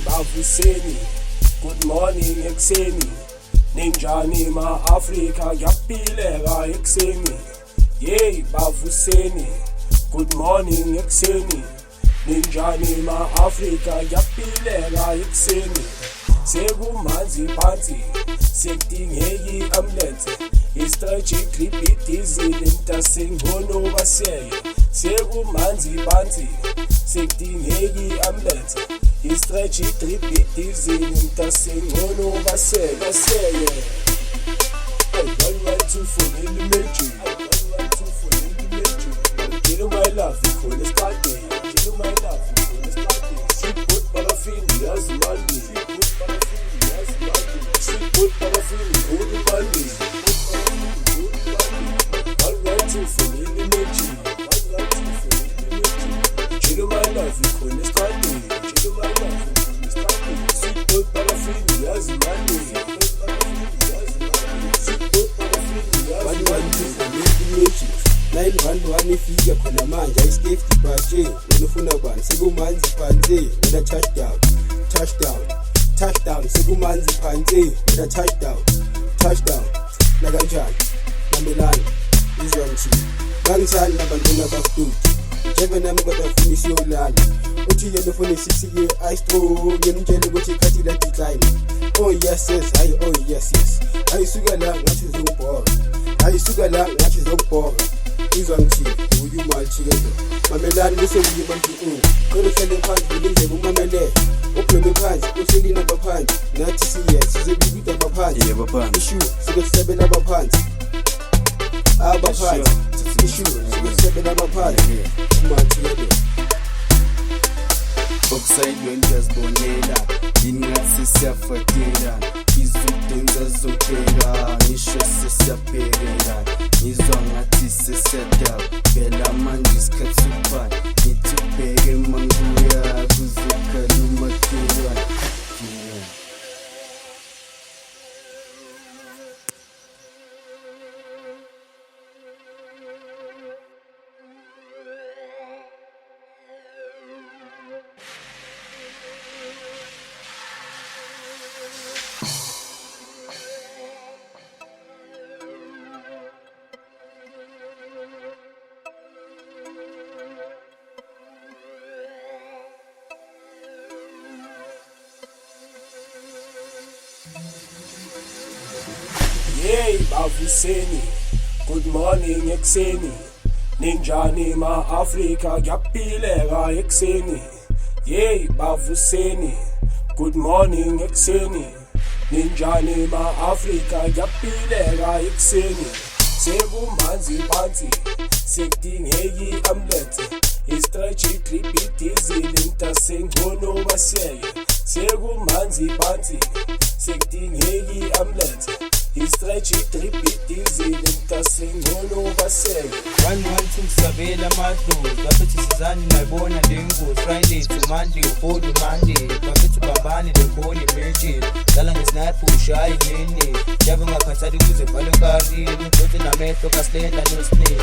bavuseni, good morning ekuseni. Ninjani ma-Afrika kuyaphileka ekuseni. Bavuseni, good morning ekuseni. Ninjani ma-Afrika kuyaphileka ekuseni. Sekumanzi phansi, sekudingeka i-ambulensi. I-stretch i-drip i-diesel intasengcono baseye. Sekumanzi phansi, sekudingeka i-ambulensi. I-stretch i-drip i-diesel intasengcono baseye. One for elementary. Kill my love, for the starting. Kill my love, for the starting. Sweet put paraffin, yes, money. Sweet put paraffin, good money. One for elementary. Kill my love, for the starting. Kill my love, for the starting. Sweet put paraffin, yes, money. Ifika khona manje ayisafety baje unofuna bani sekumanzi phansi wena touchdown sekumanzi phansi wena touchdown la kanjani mamelani izwa ngithi ngangithanda abantwana bafuthi njebe nami kodwa finish yolala uthi yena ufuna 6 year ice throw yena ngitshela ukuthi ikhathi la decline oh yes ayisuka la ngathi zokubhora izwa ngithi uyumalchikezo mamelani bese uyibantu qala uhlale phansi ulindele umamele upheme phansi uselina baphansi nathi siyes sizebikida baphansi ishu sikusebela baphansi ishu sikusebela baphansi umalchikezo Upside when just bonela ingathi siyafatela izinto zokubheka ngisho sesiyabhekela ngizwa ngathi sesiyada phela manje isikhathi sokuphana nithi ubheke manguya kuzokhaluma khona. Bavuseni, good morning ekuseni. Ninjani ma-Afrika kuyaphileka ekuseni. Bavuseni, good morning ekuseni. Ninjani ma-Afrika kuyaphileka ekuseni. Sekumanzi phansi, sekudingeka i-ambulensi. I-stretch i-drip i-diesel intasengcono baseye. Sekumanzi phansi, sekudingeka i-ambulensi. I-stretch i-drip i-diesel intasengcono baseye. 112 kusabela amadlozi bafethi sizani nayibona lengozi Friday to Monday uhold Monday bafethi ubambane legoli emerging dala ngesniper ushaye leni yave ngakhathali ukuze bhale nkarini udote namehlo kasilenda nosnake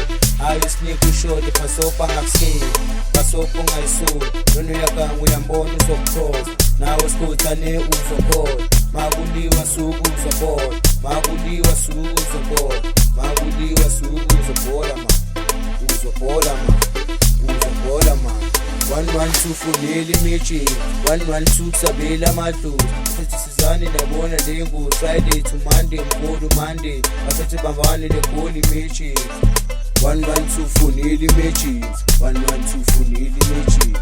ayo snake ushode basopa ngakuseni basopa ungayisoli lona uyaganga uyambona uzokukhoza nawe sikhuthane uzokhoza makuliwa suku uzobhola makuliwa suku uzobhola makuliwa suku uzobhola uzobhola 112 funela imaging 112 kusabela amadlozi futhi sizane nabona lengozi Friday to Monday uhold Monday bafethi bambane legoli imaging 112 funela imaging 112 funela imaging